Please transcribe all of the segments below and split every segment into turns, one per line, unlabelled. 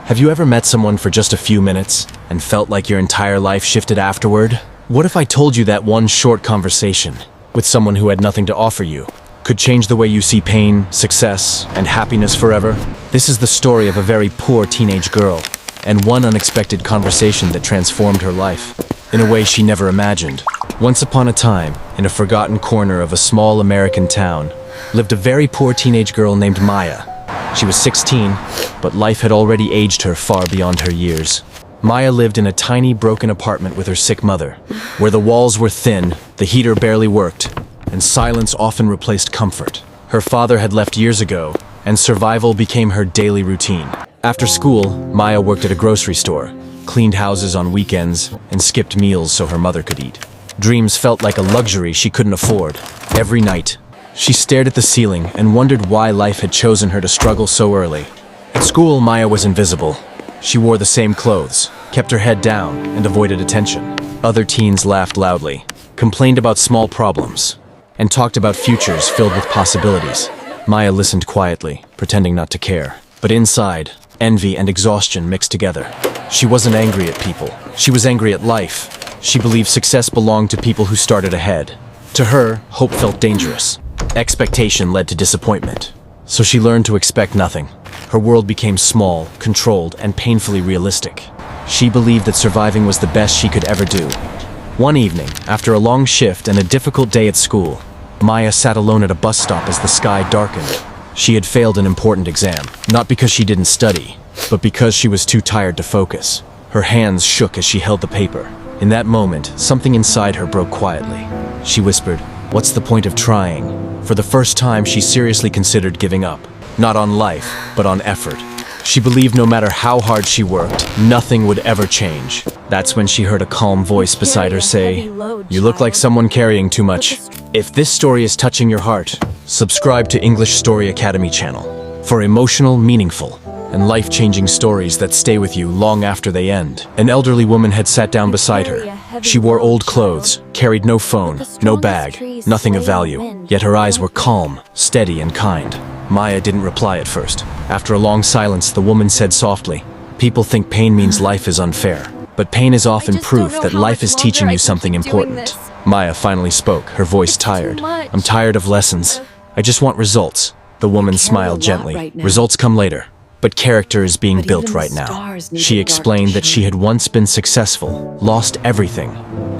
Have you ever met someone for just a few minutes and felt like your entire life shifted afterward? What if I told you that one short conversation with someone who had nothing to offer you could change the way you see pain, success, and happiness forever? This is the story of a very poor teenage girl and one unexpected conversation that transformed her life in a way she never imagined. Once upon a time, in a forgotten corner of a small American town, lived a very poor teenage girl named Maya. She was 16, but life had already aged her far beyond her years. Maya lived in a tiny, broken apartment with her sick mother, where the walls were thin, the heater barely worked, and silence often replaced comfort. Her father had left years ago, and survival became her daily routine. After school, Maya worked at a grocery store, cleaned houses on weekends, and skipped meals so her mother could eat. Dreams felt like a luxury she couldn't afford. Every night, she stared at the ceiling and wondered why life had chosen her to struggle so early. At school, Maya was invisible. She wore the same clothes, kept her head down, and avoided attention. Other teens laughed loudly, complained about small problems, and talked about futures filled with possibilities. Maya listened quietly, pretending not to care. But inside, envy and exhaustion mixed together. She wasn't angry at people. She was angry at life. She believed success belonged to people who started ahead. To her, hope felt dangerous. Expectation led to disappointment. So she learned to expect nothing. Her world became small, controlled, and painfully realistic. She believed that surviving was the best she could ever do. One evening, after a long shift and a difficult day at school, Maya sat alone at a bus stop as the sky darkened. She had failed an important exam, not because she didn't study, but because she was too tired to focus. Her hands shook as she held the paper. In that moment, something inside her broke quietly. She whispered, "What's the point of trying?" For the first time, she seriously considered giving up. Not on life, but on effort. She believed no matter how hard she worked, nothing would ever change. That's when she heard a calm voice beside her say, "You look like someone carrying too much." If this story is touching your heart, subscribe to English Story Academy channel for emotional, meaningful, and life-changing stories that stay with you long after they end. An elderly woman had sat down beside her. She wore old clothes, carried no phone, no bag, nothing of value. Yet her eyes were calm, steady, and kind. Maya didn't reply at first. After a long silence, the woman said softly, "People think pain means life is unfair, but pain is often proof that life is teaching you something important." Maya finally spoke, her voice tired. "I'm tired of lessons. I just want results." The woman smiled gently. "Results come later, but character is being built right now." She explained that she had once been successful, lost everything,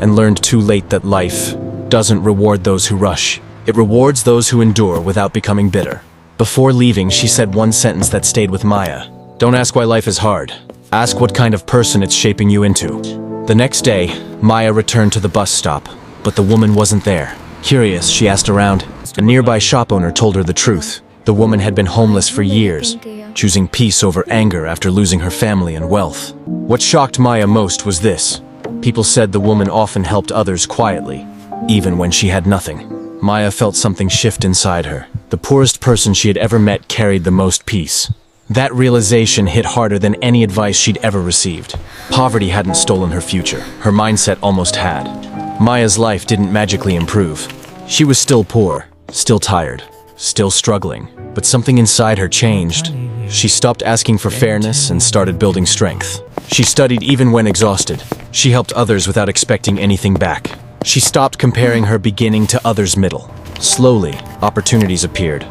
and learned too late that life doesn't reward those who rush. It rewards those who endure without becoming bitter. Before leaving, she said one sentence that stayed with Maya. "Don't ask why life is hard. Ask what kind of person it's shaping you into." The next day, Maya returned to the bus stop, but the woman wasn't there. Curious, she asked around. A nearby shop owner told her the truth. The woman had been homeless for years, choosing peace over anger after losing her family and wealth. What shocked Maya most was this. People said the woman often helped others quietly, even when she had nothing. Maya felt something shift inside her. The poorest person she had ever met carried the most peace. That realization hit harder than any advice she'd ever received. Poverty hadn't stolen her future. Her mindset almost had. Maya's life didn't magically improve. She was still poor, still tired, still struggling. But something inside her changed. She stopped asking for fairness and started building strength. She studied even when exhausted. She helped others without expecting anything back. She stopped comparing her beginning to others' middle. Slowly, opportunities appeared.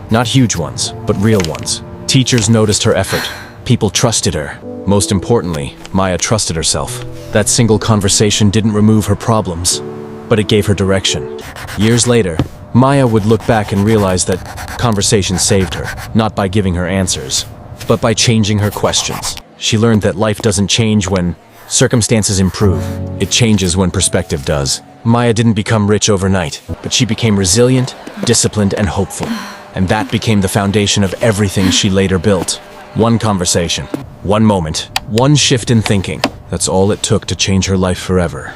Not huge ones, but real ones. Teachers noticed her effort. People trusted her. Most importantly, Maya trusted herself. That single conversation didn't remove her problems, but it gave her direction. Years later, Maya would look back and realize that conversation saved her, not by giving her answers, but by changing her questions. She learned that life doesn't change when circumstances improve. It changes when perspective does. Maya didn't become rich overnight, but she became resilient, disciplined, and hopeful. And that became the foundation of everything she later built. One conversation, one moment, one shift in thinking. That's all it took to change her life forever.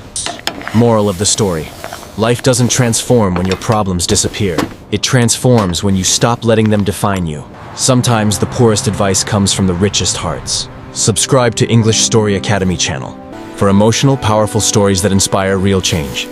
Moral of the story. Life doesn't transform when your problems disappear. It transforms when you stop letting them define you. Sometimes the poorest advice comes from the richest hearts. Subscribe to English Story Academy channel for emotional, powerful stories that inspire real change.